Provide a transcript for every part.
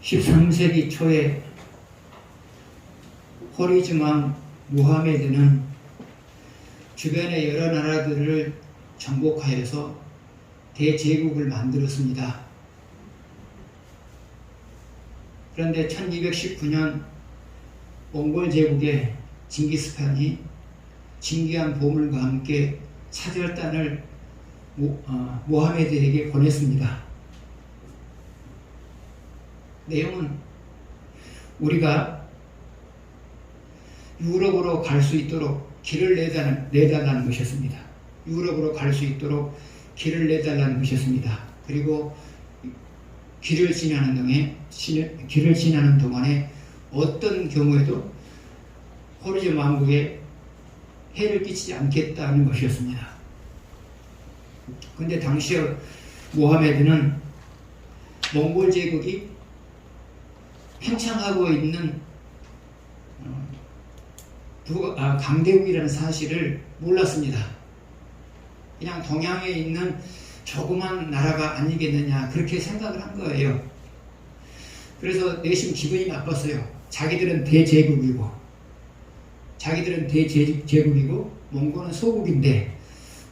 13세기 초에 호리즘 왕 무하메드는 주변의 여러 나라들을 정복하여서 대제국을 만들었습니다. 그런데 1219년 몽골 제국의 징기스칸이 진귀한 보물과 함께 사절단을 무하메드에게 보냈습니다. 내용은 우리가 유럽으로 갈 수 있도록 길을 내달라는 것이었습니다. 유럽으로 갈 수 있도록 길을 내달라는 것이었습니다. 그리고 길을 지나는 동안에 어떤 경우에도 호리즘 왕국에 해를 끼치지 않겠다는 것이었습니다. 그런데 당시에 모하메드는 몽골 제국이 팽창하고 있는 강대국이라는 사실을 몰랐습니다. 그냥 동양에 있는 조그만 나라가 아니겠느냐 그렇게 생각을 한 거예요. 그래서 내심 기분이 나빴어요. 자기들은 대제국이고 몽골은 소국인데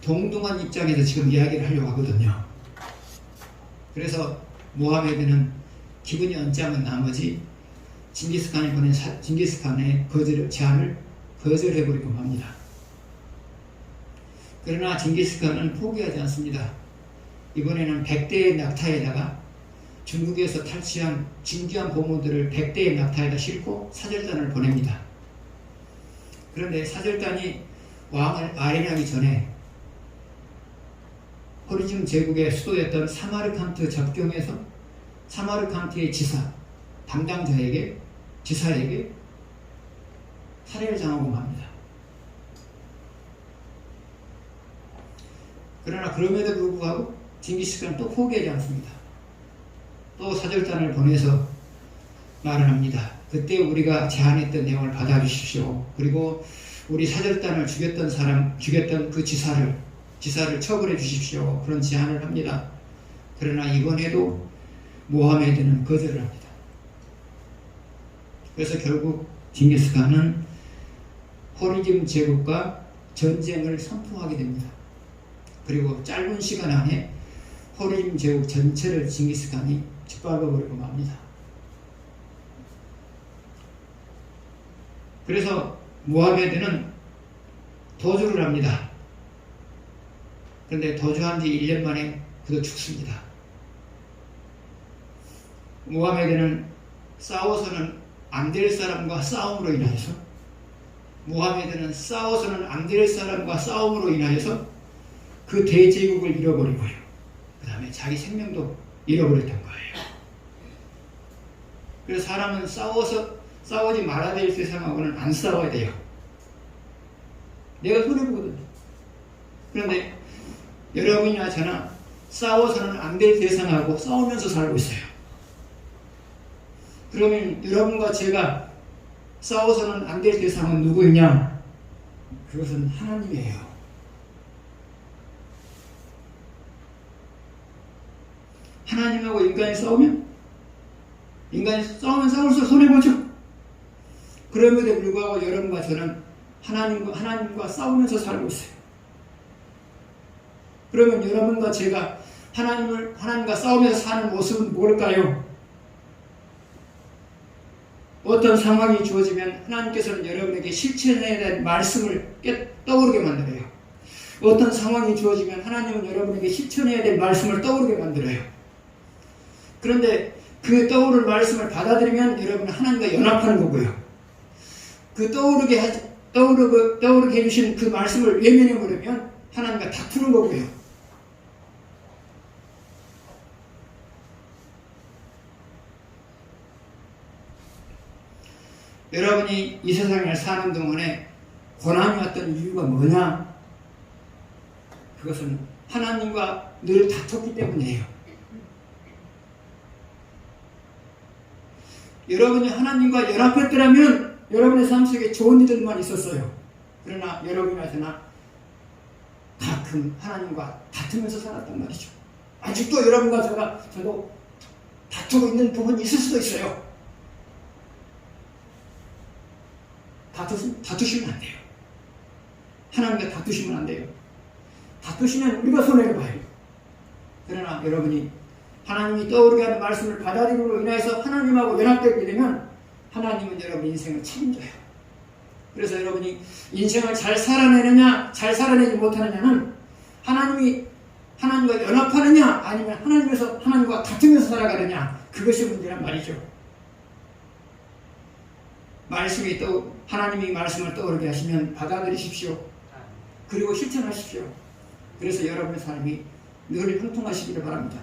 동등한 입장에서 지금 이야기를 하려고 하거든요. 그래서 모하메드는 기분이 언짢은 나머지 징기스칸이 보낸 징기스칸의 제안을 거절해버리고 맙니다. 그러나 징기스칸은 포기하지 않습니다. 이번에는 100대의 낙타에다가 중국에서 탈취한 진귀한 보물들을 100대의 낙타에다 싣고 사절단을 보냅니다. 그런데 사절단이 왕을 아련하기 전에 호리즘 제국의 수도였던 사마르칸트 접경에서 사마르칸트의 지사에게 살해를 당하고 맙니다. 그러나 그럼에도 불구하고 징기스칸은 또 포기하지 않습니다. 또 사절단을 보내서 말을 합니다. 그때 우리가 제안했던 내용을 받아주십시오. 그리고 우리 사절단을 죽였던 그 지사를 처벌해 주십시오. 그런 제안을 합니다. 그러나 이번에도 모하메드는 거절을 합니다. 그래서 결국 징기스칸은 호리즘 제국과 전쟁을 선포하게 됩니다. 그리고 짧은 시간 안에 호리즘 제국 전체를 징기스칸이 짓밟아버리고 맙니다. 그래서 모하메드는 도주를 합니다. 그런데 도주한 지 1년 만에 그도 죽습니다. 모하메드는 싸워서는 안 될 사람과 싸움으로 인하여서 그 대제국을 잃어버리고요. 그 다음에 자기 생명도 잃어버렸던 거예요. 그래서 사람은 싸우지 말아야 될 세상하고는 안 싸워야 돼요. 내가 손해보거든요. 그런데 여러분이나 저나 싸워서는 안 될 세상하고 싸우면서 살고 있어요. 그러면 여러분과 제가 싸워서는 안 될 세상은 누구이냐? 그것은 하나님이에요. 하나님하고 인간이 싸울수록 손해보죠. 그럼에도 불구하고 여러분과 저는 하나님과 싸우면서 살고 있어요. 그러면 여러분과 제가 하나님과 싸우면서 사는 모습은 뭘까요? 어떤 상황이 주어지면 하나님께서는 여러분에게 실천해야 될 말씀을 떠오르게 만들어요. 어떤 상황이 주어지면 하나님은 여러분에게 실천해야 될 말씀을 떠오르게 만들어요. 그런데 그 떠오를 말씀을 받아들이면 여러분은 하나님과 연합하는 거고요. 그 떠오르게 해주신 그 말씀을 외면해버리면 하나님과 다투는 거고요. 여러분이 이 세상을 사는 동안에 고난이 왔던 이유가 뭐냐? 그것은 하나님과 늘 다퉜기 때문이에요. 여러분이 하나님과 연합했더라면 여러분의 삶 속에 좋은 일들만 있었어요. 그러나 여러분이나 저나 가끔 하나님과 다투면서 살았단 말이죠. 아직도 여러분과 저도 다투고 있는 부분이 있을 수도 있어요. 다투시면 안 돼요. 하나님과 다투시면 안 돼요. 다투시면 우리가 손해를 봐요. 그러나 여러분이 하나님이 떠오르게 하는 말씀을 받아들임으로 인해서 하나님하고 연합되게 되면 하나님은 여러분 인생을 책임져요. 그래서 여러분이 인생을 잘 살아내느냐 잘 살아내지 못하느냐는 하나님과 연합하느냐 아니면 하나님과 다투면서 살아가느냐, 그것이 문제란 말이죠. 하나님이 말씀을 떠오르게 하시면 받아들이십시오. 그리고 실천하십시오. 그래서 여러분의 삶이 늘 형통하시기를 바랍니다.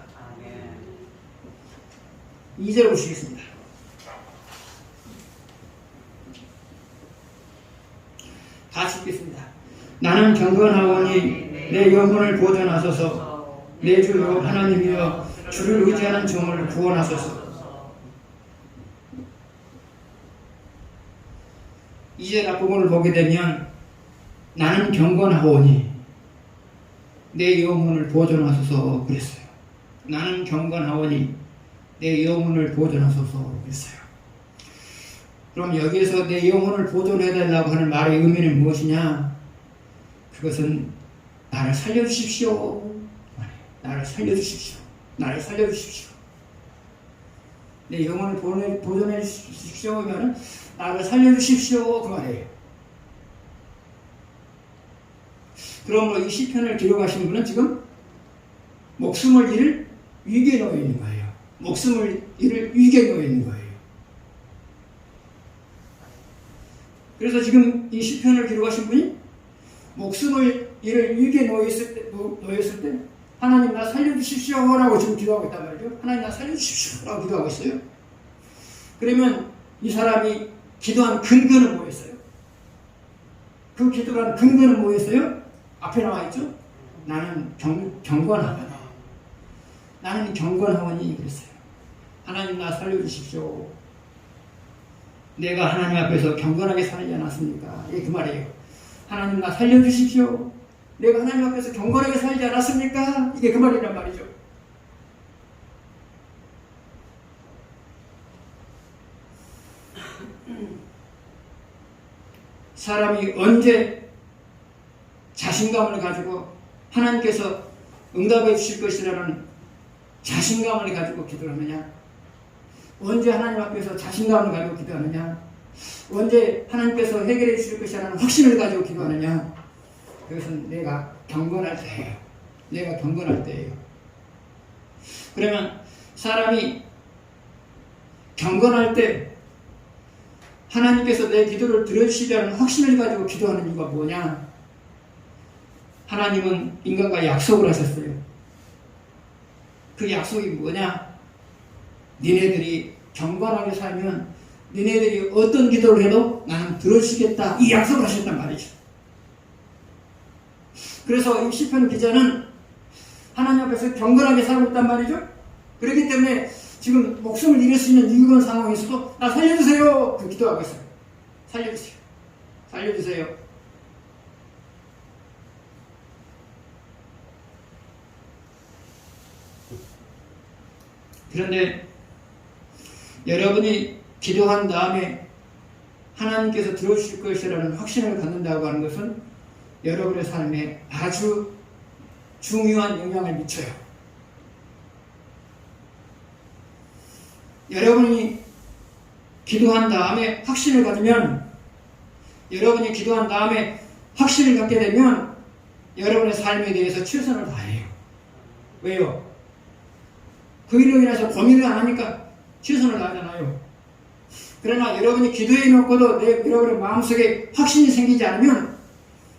2절 보시겠습니다. 같이 읽겠습니다. 나는 경건하오니 내 영혼을 보존하소서. 내 주여 하나님이여 주를 의지하는 종을 구원하소서. 2절 앞부분을 보게 되면 나는 경건하오니 내 영혼을 보존하소서 그랬어요. 나는 경건하오니 내 영혼을 보존하소서 그랬어요. 그럼 여기에서 내 영혼을 보존해달라고 하는 말의 의미는 무엇이냐? 그것은 나를 살려주십시오. 나를 살려주십시오. 나를 살려주십시오. 내 영혼을 보존해 주십시오 하면 나를 살려주십시오 그 말이에요. 그러므로 이 시편을 기록하신 분은 지금 목숨을 잃을 위기에 놓여 있는 거예요. 목숨을 잃을 위기에 놓여 있는 거예요. 그래서 지금 이 시편을 기록하신 분이 목숨을 잃을 위기에 놓였을 때 하나님 나 살려주십시오 라고 지금 기도하고 있단 말이죠. 하나님 나 살려주십시오 라고 기도하고 있어요. 그러면 이 사람이 기도한 근거는 뭐였어요? 그 기도한 근거는 뭐였어요? 앞에 나와 있죠? 나는 경건하오니. 나는 경건하오니 그랬어요. 하나님 나 살려주십시오. 내가 하나님 앞에서 경건하게 살지 않았습니까? 예, 그 말이에요. 하나님 나 살려주십시오. 내가 하나님 앞에서 경건하게 살지 않았습니까? 이게 그 말이란 말이죠. 사람이 언제 자신감을 가지고 하나님께서 응답해 주실 것이라는 자신감을 가지고 기도를 하느냐? 언제 하나님 앞에서 자신감을 가지고 기도하느냐? 언제 하나님께서 해결해 주실 것이라는 확신을 가지고 기도하느냐? 그것은 내가 경건할 때예요. 내가 경건할 때예요. 그러면 사람이 경건할 때 하나님께서 내 기도를 들어주시려는 확신을 가지고 기도하는 이유가 뭐냐? 하나님은 인간과 약속을 하셨어요. 그 약속이 뭐냐? 니네들이 경건하게 살면 니네들이 어떤 기도를 해도 나는 들어주시겠다. 이 약속을 하셨단 말이죠. 그래서 이 시편 기자는 하나님 앞에서 경건하게 살고 있단 말이죠. 그렇기 때문에 지금 목숨을 잃을 수 있는 위급한 상황에서도 나 살려주세요. 그 기도하고 있어요. 살려주세요. 살려주세요. 그런데 여러분이 기도한 다음에 하나님께서 들어주실 것이라는 확신을 갖는다고 하는 것은 여러분의 삶에 아주 중요한 영향을 미쳐요. 여러분이 기도한 다음에 확신을 갖으면, 여러분이 기도한 다음에 확신을 갖게 되면 여러분의 삶에 대해서 최선을 다해요. 왜요? 그 일로 인해서 고민을 안 하니까 최선을 다하잖아요. 그러나 여러분이 기도해 놓고도 여러분의 마음속에 확신이 생기지 않으면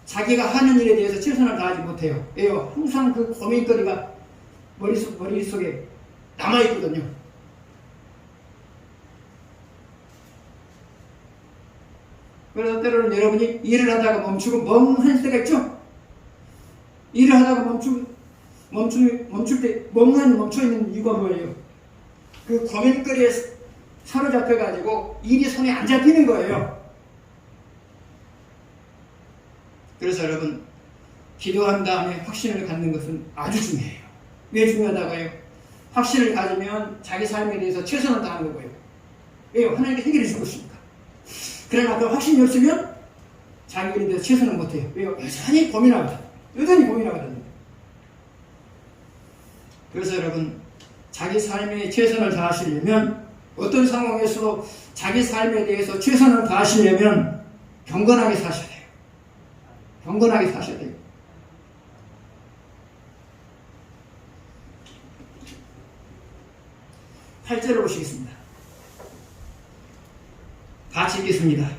자기가 하는 일에 대해서 최선을 다하지 못해요. 왜요? 항상 그 고민거리가 머릿속에 남아있거든요. 그래서 때로는 여러분이 일을 하다가 멈추고 멍할 때가 있죠? 일을 하다가 멈출 때 멈춰있는 이유가 뭐예요? 그 고민거리에 사로잡혀가지고 일이 손에 안 잡히는 거예요. 그래서 여러분, 기도한 다음에 확신을 갖는 것은 아주 중요해요. 왜 중요하다고요? 확신을 가지면 자기 삶에 대해서 최선을 다하는 거고요. 왜요? 하나님께 해결해 주고 있으니까. 그러나 그 확신이 없으면 자기 일에 대해서 최선을 못해요. 왜요? 여전히 고민하거든. 여전히 고민하거든요. 그래서 여러분, 자기 삶에 최선을 다하시려면, 어떤 상황에서도 자기 삶에 대해서 최선을 다하시려면 경건하게 사셔야 돼요. 경건하게 사셔야 돼요. 팔절을 보시겠습니다. 같이 읽겠습니다.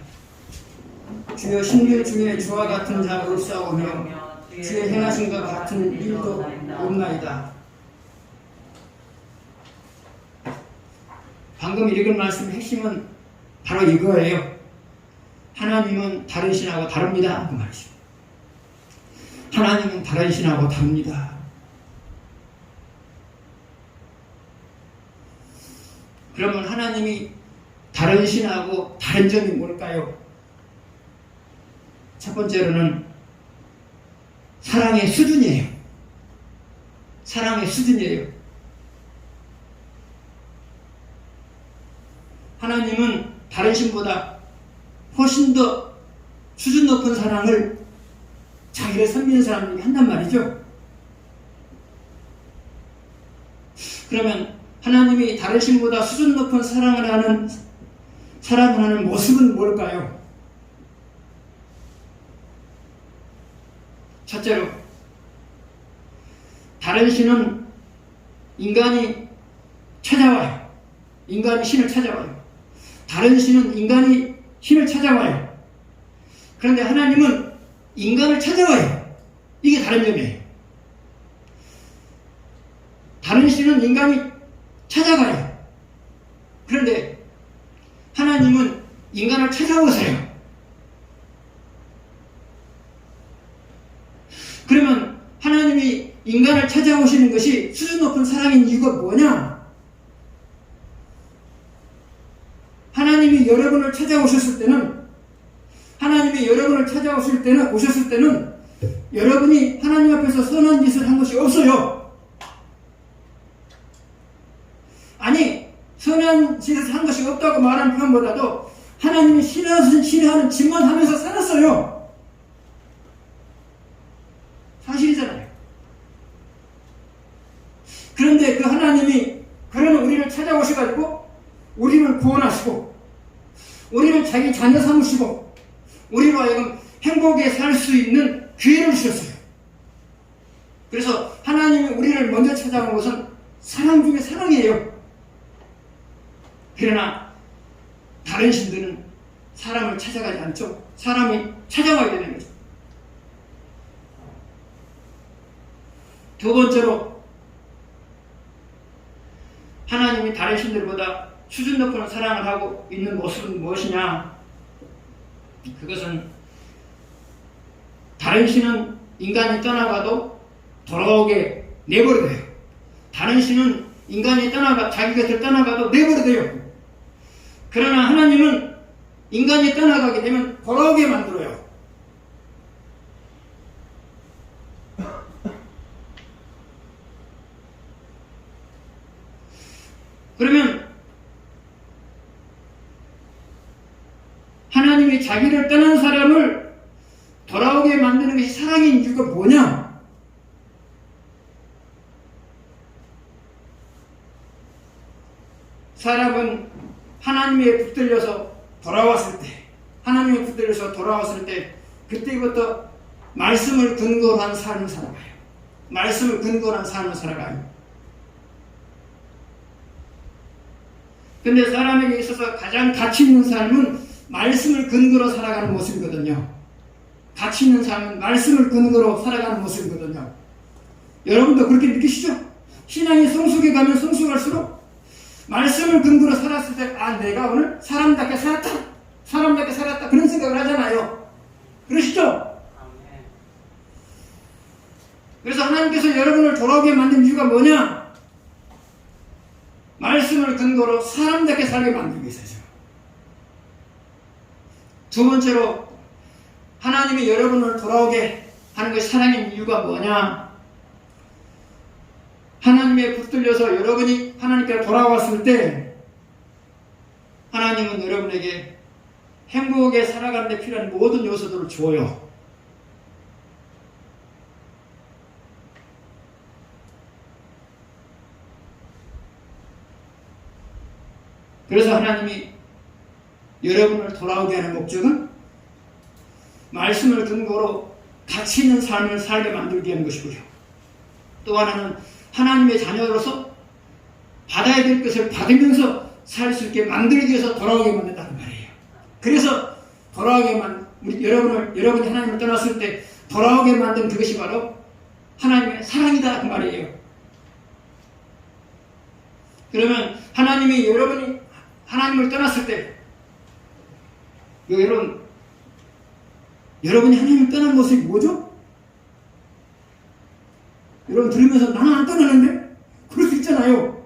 주여 신들 중에 주와 같은 자가 없사오며 주의 행하심과 같은 일도 없나이다. 방금 읽은 말씀의 핵심은 바로 이거예요. 하나님은 다른 신하고 다릅니다. 그 말이죠. 하나님은 다른 신하고 다릅니다. 그러면 하나님이 다른 신하고 다른 점이 뭘까요? 첫 번째로는 사랑의 수준이에요. 사랑의 수준이에요. 하나님은 다른 신보다 훨씬 더 수준 높은 사랑을 자기를 섬기는 사람에게 한단 말이죠. 그러면 하나님이 다른 신보다 수준 높은 사랑을 하는 모습은 뭘까요? 첫째로, 다른 신은 인간이 찾아와요. 인간이 신을 찾아와요. 다른 신은 인간이 신을 찾아와요. 그런데 하나님은 인간을 찾아와요. 이게 다른 점이에요. 다른 신은 인간이 찾아가요. 그런데 하나님은 인간을 찾아오세요. 그러면 하나님이 인간을 찾아오시는 것이 수준 높은 사랑인 이유가 뭐냐? 하나님이 여러분을 찾아오셨을 때는 여러분이 하나님 앞에서 선한 짓을 한 것이 없어요. 아니, 선한 짓을 한 것이 없다고 말하는 표현보다도 하나님이 신뢰하는 짓만 하면서 살았어요. 사실이잖아요. 그런데 그 하나님이 그런 우리를 찾아오셔가지고 우리를 구원하시고 우리를 자기 자녀 삼으시고 우리로 하여금 행복에 살 수 있는 기회를 주셨어요. 그래서 하나님이 우리를 먼저 찾아온 것은 사랑 중에 사랑이에요. 그러나 다른 신들은 사람을 찾아가지 않죠. 사람이 찾아와야 되는 거죠. 두 번째로, 하나님이 다른 신들보다 수준 높은 사랑을 하고 있는 모습은 무엇이냐? 그것은 다른 신은 인간이 떠나가도 돌아오게 내버려둬요. 다른 신은 인간이 자기 곁을 떠나가도 내버려둬요. 그러나 하나님은 인간이 떠나가게 되면 돌아오게 만들어요. 그러면 하나님이 자기를 떠난 사람을 돌아오게 만드는 것이 사랑인 이유가 뭐냐? 사람은 하나님에 붙들려서 돌아왔을 때 그때부터 말씀을 근거로 한 삶을 살아가요. 말씀을 근거로 한 삶을 살아가요. 근데 사람에게 있어서 가장 가치 있는 삶은 말씀을 근거로 살아가는 모습이거든요. 가치 있는 삶은 말씀을 근거로 살아가는 모습이거든요. 여러분도 그렇게 느끼시죠? 신앙이 성숙해 가면 성숙할수록 말씀을 근거로 살았을 때, 내가 오늘 사람답게 살았다 그런 생각을 하잖아요. 그러시죠? 그래서 하나님께서 여러분을 돌아오게 만든 이유가 뭐냐? 말씀을 근거로 사람답게 살게 만들기 위해서죠. 두 번째로, 하나님이 여러분을 돌아오게 하는 것이 사랑인 이유가 뭐냐? 하나님에 붙들려서 여러분이 하나님께 돌아왔을 때 하나님은 여러분에게 행복하게 살아가는 데 필요한 모든 요소들을 주어요. 그래서 하나님이 여러분을 돌아오게 하는 목적은 말씀을 근거로 가치 있는 삶을 살게 만들게 하는 것이고요. 또 하나는 하나님의 자녀로서 받아야 될 것을 받으면서 살 수 있게 만들기 위해서 돌아오게 만든다는 말이에요. 그래서 돌아오게 여러분이 하나님을 떠났을 때 돌아오게 만든 그것이 바로 하나님의 사랑이다 그 말이에요. 그러면 여러분이 하나님을 떠났을 때 여러분이 하나님을 떠난 모습이 뭐죠? 여러분 들으면서 나는 안 떠나는데? 그럴 수 있잖아요.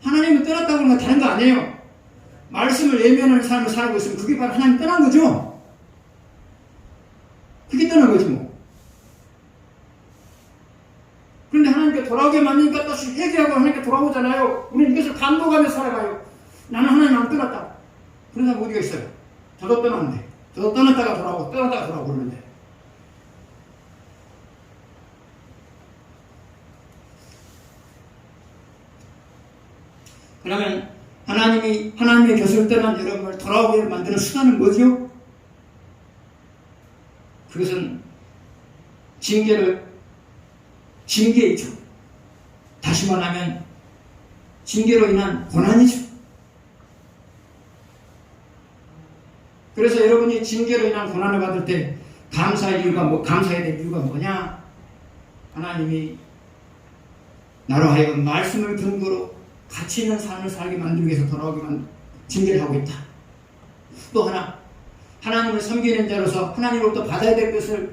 하나님을 떠났다고 하는 건 다른 거 아니에요. 말씀을 외면하는 삶을 살고 있으면 그게 바로 하나님 떠난 거죠. 그게 떠난 거지 뭐. 그런데 하나님께 돌아오게 만드니까 또 회개하고 하나님께 돌아오잖아요. 우리는 이것을 감동하며 살아가요. 나는 하나님 안 떠났다. 그런 사람 어디가 있어요? 저도 떠났는데. 저도 떠났다가 돌아오고 떠났다가 돌아오고 그러는데. 그러면 하나님의 곁을 떠난 여러분을 돌아오게 만드는 수단은 뭐죠? 그것은 징계이죠. 다시 말하면 징계로 인한 고난이죠. 그래서 여러분이 징계로 인한 고난을 받을 때 감사해야 될 이유가 뭐냐? 하나님이 나로 하여금 말씀을 근거로 가치 있는 삶을 살게 만들기 위해서 돌아오게 징계를 하고 있다. 또 하나, 하나님을 섬기는 자로서 하나님으로부터 받아야 될 것을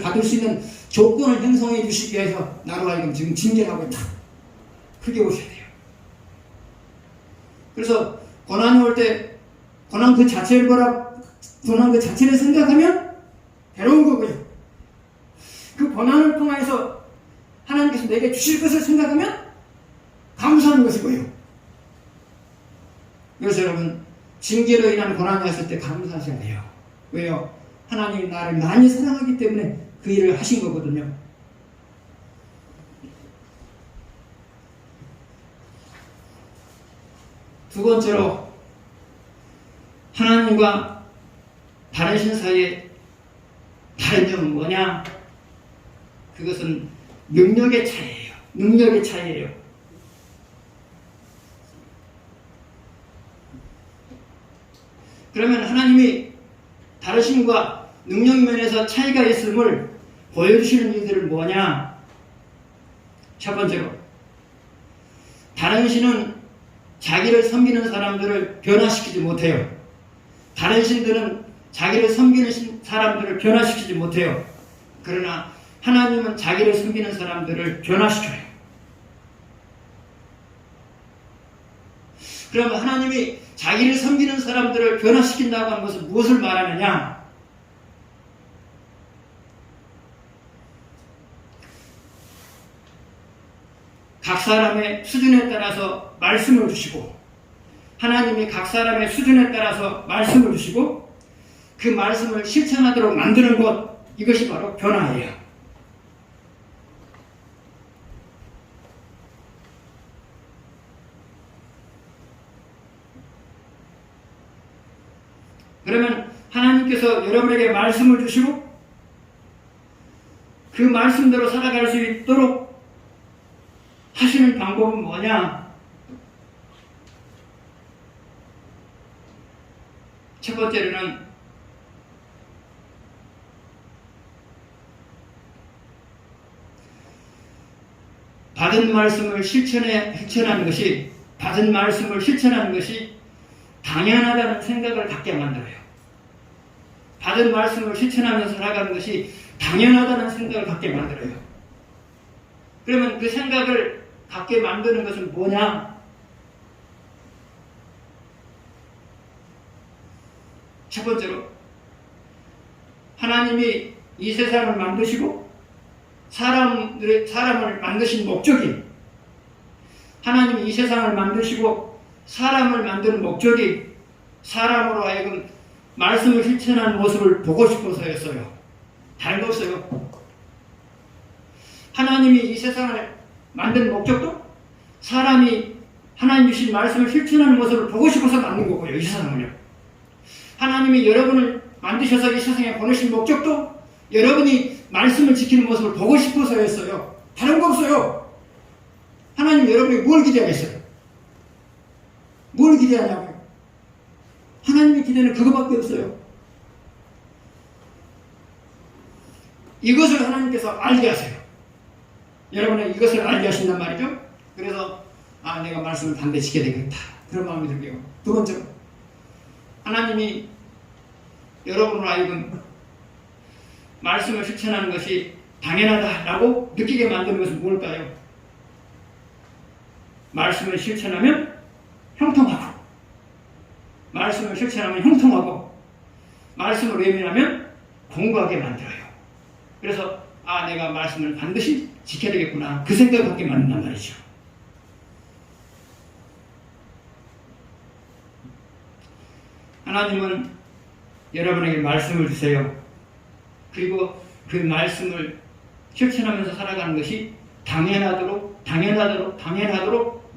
받을 수 있는 조건을 형성해 주시기 위해서 나로 하여금 지금 징계를 하고 있다. 크게 보셔야 돼요. 그래서 고난이 올 때 고난 그 자체를 생각하면 괴로운 거고요. 그 고난을 통해서 하나님께서 내게 주실 것을 생각하면 감사하는 것이고요. 그래서 여러분 징계로 인한 고난이 왔을 때 감사하셔야 돼요. 왜요? 하나님이 나를 많이 사랑하기 때문에 그 일을 하신 거거든요. 두 번째로 하나님과 다른 신 사이에 다른 점은 뭐냐? 그것은 능력의 차이예요. 능력의 차이예요. 그러면 하나님이 다른 신과 능력 면에서 차이가 있음을 보여주시는 일들은 뭐냐? 첫 번째로 다른 신은 자기를 섬기는 사람들을 변화시키지 못해요. 다른 신들은 자기를 섬기는 사람들을 변화시키지 못해요. 그러나 하나님은 자기를 섬기는 사람들을 변화시켜요. 그러면 하나님이 자기를 섬기는 사람들을 변화시킨다고 하는 것은 무엇을 말하느냐? 각 사람의 수준에 따라서 말씀을 주시고 하나님이 각 사람의 수준에 따라서 말씀을 주시고 그 말씀을 실천하도록 만드는 것, 이것이 바로 변화예요. 그러면 하나님께서 여러분에게 말씀을 주시고 그 말씀대로 살아갈 수 있도록 하시는 방법은 뭐냐? 첫 번째로는 받은 말씀을 실천하는 것이 당연하다는 생각을 갖게 만들어요. 받은 말씀을 실천하면서 살아가는 것이 당연하다는 생각을 갖게 만들어요. 그러면 그 생각을 갖게 만드는 것은 뭐냐? 첫 번째로 하나님이 이 세상을 만드시고 사람을 만드신 목적이, 하나님이 이 세상을 만드시고 사람을 만드는 목적이 사람으로 하여금 말씀을 실천하는 모습을 보고 싶어서였어요. 다른 거 없어요. 하나님이 이 세상을 만든 목적도 사람이 하나님 주신 말씀을 실천하는 모습을 보고 싶어서 만든 거고요. 이 세상을요. 하나님이 여러분을 만드셔서 이 세상에 보내신 목적도 여러분이 말씀을 지키는 모습을 보고 싶어서였어요. 다른 거 없어요. 하나님 여러분이 뭘 기대하겠어요? 뭘 기대하냐고요? 하나님의 기대는 그거밖에 없어요. 이것을 하나님께서 알게 하세요. 여러분은 이것을 알게 하신단 말이죠. 그래서 내가 말씀을 반드시 지켜야 되겠다, 그런 마음이 들고요. 두 번째로, 하나님이 여러분으로 하여금 말씀을 실천하는 것이 당연하다라고 느끼게 만드는 것은 뭘까요? 말씀을 실천하면 형통하고, 말씀을 실천하면 형통하고, 말씀을 외면하면 공부하게 만들어요. 그래서 내가 말씀을 반드시 지켜야 되겠구나, 그 생각을 하게 만든단 말이죠. 하나님은 여러분에게 말씀을 주세요. 그리고 그 말씀을 실천하면서 살아가는 것이 당연하도록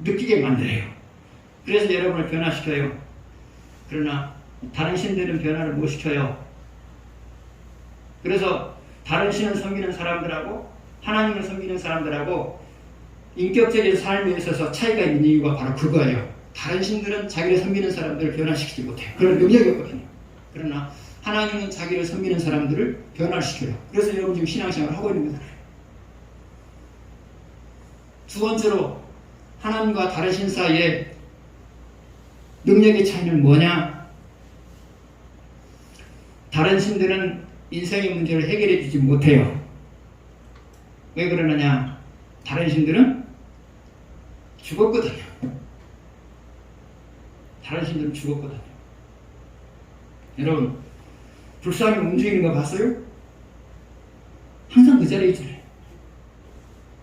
느끼게 만들어요. 그래서 여러분을 변화시켜요. 그러나 다른 신들은 변화를 못 시켜요. 그래서 다른 신을 섬기는 사람들하고 하나님을 섬기는 사람들하고 인격적인 삶에 있어서 차이가 있는 이유가 바로 그거예요. 다른 신들은 자기를 섬기는 사람들을 변화시키지 못해요. 그런 능력이 없거든요. 그러나 하나님은 자기를 섬기는 사람들을 변화시켜요. 그래서 여러분 지금 신앙생활을 하고 있는 거잖아요. 두 번째로, 하나님과 다른 신 사이에 능력의 차이는 뭐냐? 다른 신들은 인생의 문제를 해결해 주지 못해요. 왜 그러느냐? 다른 신들은 죽었거든요. 다른 신들은 죽었거든요. 여러분, 불쌍히 움직이는 거 봤어요? 항상 그 자리에 있잖아요.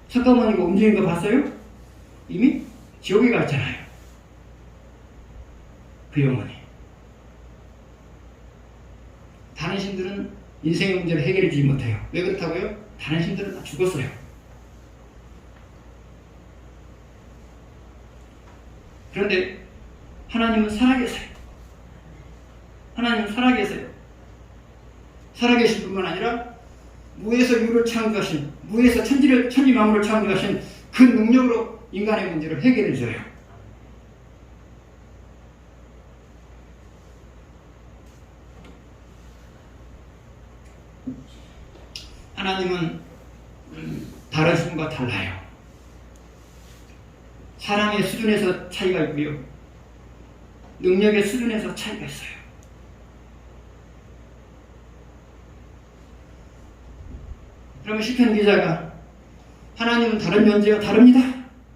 잠깐만 이거 움직이는 거 봤어요? 이미 지옥에 갔잖아요. 그 영혼이. 다른 신들은 인생의 문제를 해결해 주지 못해요. 왜 그렇다고요? 다른 신들은 다 죽었어요. 그런데 하나님은 살아계세요. 하나님은 살아계세요. 살아계실 뿐만 아니라 무에서 유를 창조하신, 무에서 천지 만물을 창조하신 그 능력으로 인간의 문제를 해결해 줘요. 하나님은 다른 신과 달라요. 사랑의 수준에서 차이가 있고요, 능력의 수준에서 차이가 있어요. 그러면 시편 기자가 하나님은 다른 존재와 다릅니다,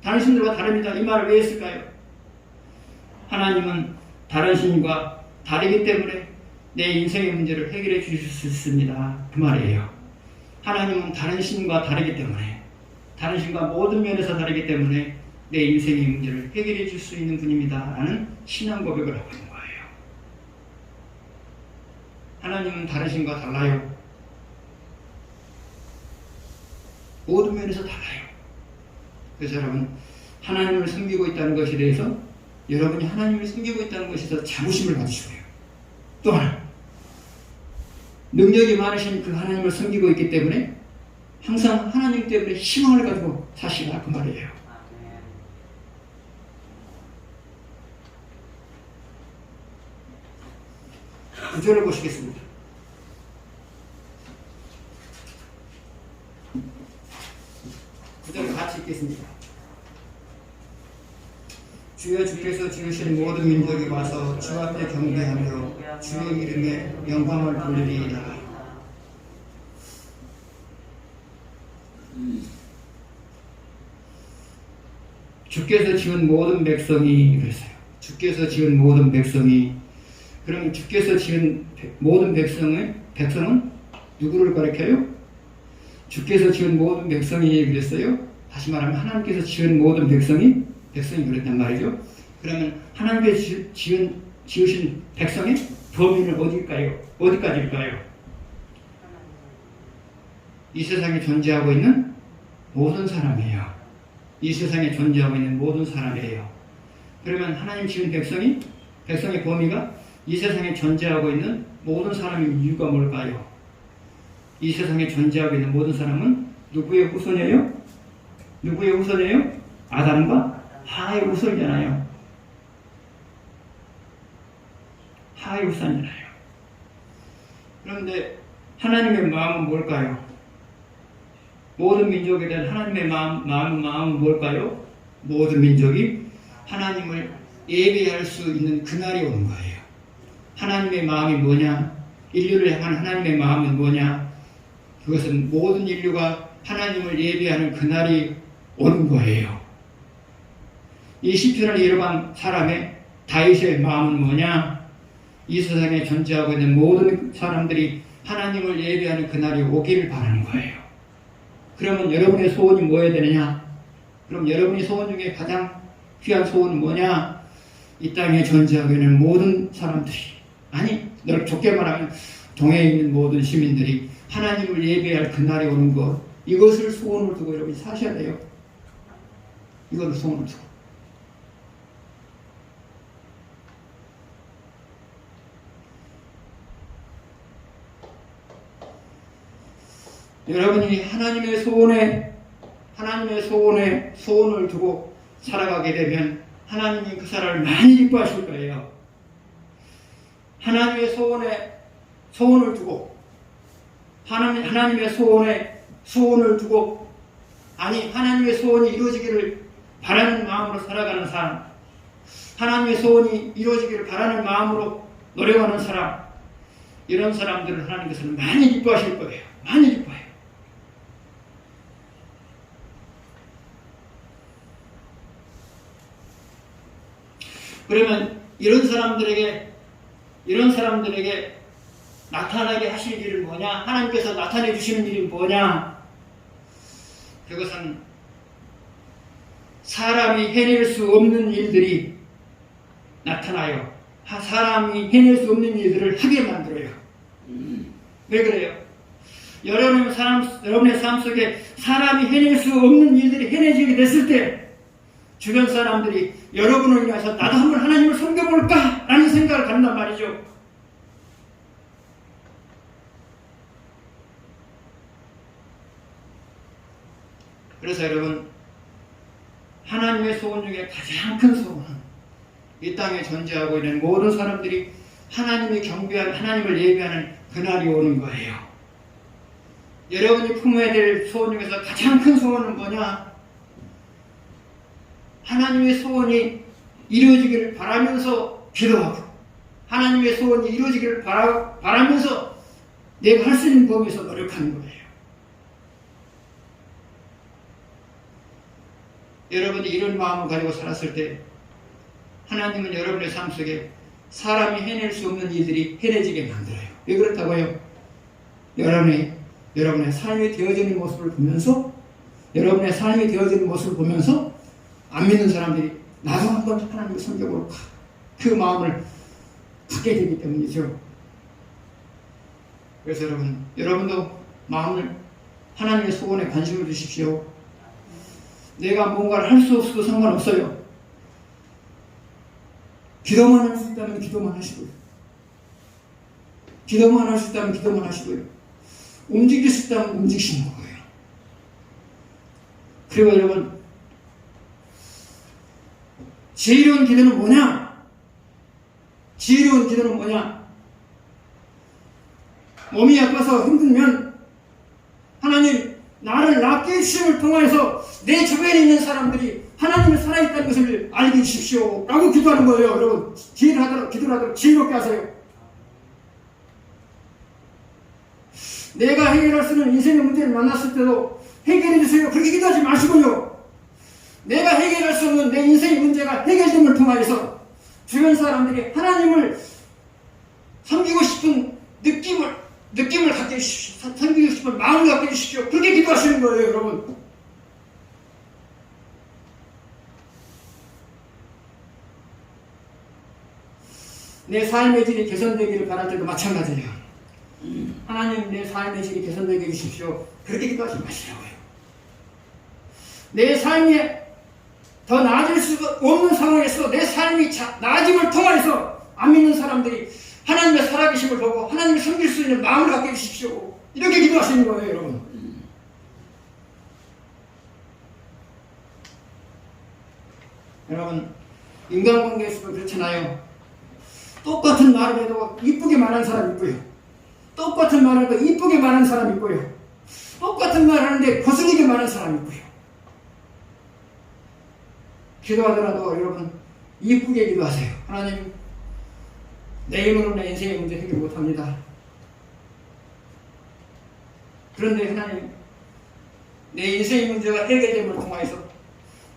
다른 신들과 다릅니다, 이 말을 왜 했을까요? 하나님은 다른 신과 다르기 때문에 내 인생의 문제를 해결해 주실 수 있습니다, 그 말이에요. 하나님은 다른 신과 다르기 때문에, 다른 신과 모든 면에서 다르기 때문에 내 인생의 문제를 해결해 줄 수 있는 분입니다 라는 신앙 고백을 하고 있는 거예요. 하나님은 다른 신과 달라요. 모든 면에서 달라요. 그래서 여러분, 하나님을 섬기고 있다는 것에 대해서, 여러분이 하나님을 섬기고 있다는 것에 대해서 자부심을 가지시고요. 또 하나, 능력이 많으신 그 하나님을 섬기고 있기 때문에 항상 하나님 때문에 희망을 가지고 사시라, 그 말이에요. 구절을 보시겠습니다. 구절을 같이 읽겠습니다. 주여, 주께서 지으신 모든 민족이 와서 주 앞에 경배하며 주의 이름에 영광을 돌리리이다. 주께서 지은 모든 백성이, 그랬어요. 주께서 지은 모든 백성이. 그러면 주께서 지은 모든 백성은 누구를 가리켜요? 주께서 지은 모든 백성이 그랬어요? 다시 말하면 하나님께서 지은 모든 백성이 그랬단 말이죠. 그러면 하나님께서 지으신 백성의 범위는 어디까지일까요? 이 세상에 존재하고 있는 모든 사람이에요. 이 세상에 존재하고 있는 모든 사람이에요. 그러면 하나님 지은 백성의 범위가 이 세상에 존재하고 있는 모든 사람의 이유가 뭘까요? 이 세상에 존재하고 있는 모든 사람은 누구의 후손이에요? 아담과 하의 후손이잖아요. 하의 후손이잖아요. 그런데 하나님의 마음은 뭘까요? 모든 민족에 대한 하나님의 마음은 뭘까요? 모든 민족이 하나님을 예배할 수 있는 그날이 오는 거예요. 하나님의 마음이 뭐냐? 인류를 향한 하나님의 마음은 뭐냐? 그것은 모든 인류가 하나님을 예배하는 그날이 오는 거예요. 이 시편을 읽어본 사람의 다윗의 마음은 뭐냐? 이 세상에 존재하고 있는 모든 사람들이 하나님을 예배하는 그날이 오기를 바라는 거예요. 그러면 여러분의 소원이 뭐여야 되느냐? 그럼 여러분의 소원 중에 가장 귀한 소원은 뭐냐? 이 땅에 존재하고 있는 모든 사람들이, 아니 좋게 말하면 동해에 있는 모든 시민들이 하나님을 예배할 그날이 오는 것, 이것을 소원을 두고 여러분이 사셔야 돼요. 이것을 소원을 두고. 여러분이 하나님의 소원을 두고 살아가게 되면 하나님이 그 사람을 많이 기뻐하실 거예요. 하나님의 소원을 두고 하나님의 소원을 두고 하나님의 소원이 이루어지기를 바라는 마음으로 살아가는 사람, 하나님의 소원이 이루어지기를 바라는 마음으로 노력하는 사람, 이런 사람들을 하나님께서는 많이 기뻐하실 거예요. 많이 기뻐해요. 그러면 이런 사람들에게 나타나게 하실 일은 뭐냐? 하나님께서 나타내 주시는 일이 뭐냐? 그것은 사람이 해낼 수 없는 일들이 나타나요. 사람이 해낼 수 없는 일들을 하게 만들어요. 왜 그래요? 여러분의 삶 속에 사람이 해낼 수 없는 일들이 해내지게 됐을 때 주변 사람들이 여러분을 위해서 나도 한번 하나님을 섬겨볼까? 라는 생각을 갖는단 말이죠. 그래서 여러분, 하나님의 소원 중에 가장 큰 소원은 이 땅에 존재하고 있는 모든 사람들이 하나님을 경배하는, 하나님을 예배하는 그날이 오는 거예요. 여러분이 품어야 될 소원 중에서 가장 큰 소원은 뭐냐? 하나님의 소원이 이루어지기를 바라면서 기도하고, 하나님의 소원이 이루어지기를 바라면서 내가 할 수 있는 범위에서 노력하는 거예요. 여러분이 이런 마음을 가지고 살았을 때 하나님은 여러분의 삶 속에 사람이 해낼 수 없는 일들이 해내지게 만들어요. 왜 그렇다고요? 여러분의 삶이 되어지는 모습을 보면서, 안 믿는 사람들이 나도 한번 하나님을 섬겨볼까, 그 마음을 갖게 되기 때문이죠. 그래서 여러분도 마음을 하나님의 소원에 관심을 주십시오. 내가 뭔가를 할 수 없어도 상관없어요. 기도만 할 수 있다면 기도만 하시고요. 기도만 할 수 있다면 기도만 하시고요. 움직일 수 있다면 움직이시는 거예요. 그리고 여러분, 지혜로운 기도는 뭐냐? 지혜로운 기도는 뭐냐? 몸이 아파서 힘들면 하나님, 나를 낫게 해주심을 통해서 내 주변에 있는 사람들이 하나님을 살아있다는 것을 알게 해주십시오 라고 기도하는 거예요. 여러분, 기도를 하도록 지혜롭게 하세요. 내가 해결할 수 있는 인생의 문제를 만났을 때도 해결해 주세요, 그렇게 기도하지 마시고요. 내가 해결할 수 없는 내 인생의 문제가 해결됨을 통하여서 주변 사람들이 하나님을 섬기고 싶은 느낌을 갖게 해주십시오. 섬기고 싶은 마음을 갖게 해주십시오. 그렇게 기도하시는 거예요, 여러분. 내 삶의 질이 개선되기를 바랄 때도 마찬가지예요. 하나님, 내 삶의 질이 개선되게 해주십시오. 그렇게 기도하지 마시라고요. 내 삶이 더 나아질 수 없는 상황에서 내 삶이 나아짐을 통해서 안 믿는 사람들이 하나님의 살아계심을 보고 하나님을 섬길 수 있는 마음을 갖게 해주십시오. 이렇게 기도하시는 거예요, 여러분. 여러분, 인간관계에서도 그렇잖아요. 똑같은 말을 해도 이쁘게 말하는 사람 있고요. 똑같은 말을 해도 이쁘게 말하는 사람 있고요. 똑같은 말 하는데 거슬리게 말하는 사람 있고요. 기도하더라도 여러분, 이쁘게 기도하세요. 하나님, 내 힘으로 내 인생의 문제 해결 못합니다. 그런데 하나님, 내 인생의 문제가 해결됨을 통해서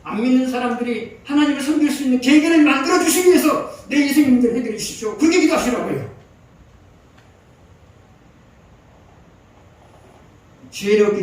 안 믿는 사람들이 하나님을 섬길 수 있는 계기를 만들어주시기 위해서 내 인생의 문제를 해결해 주십시오. 그렇게 기도하시라고요. 지혜롭게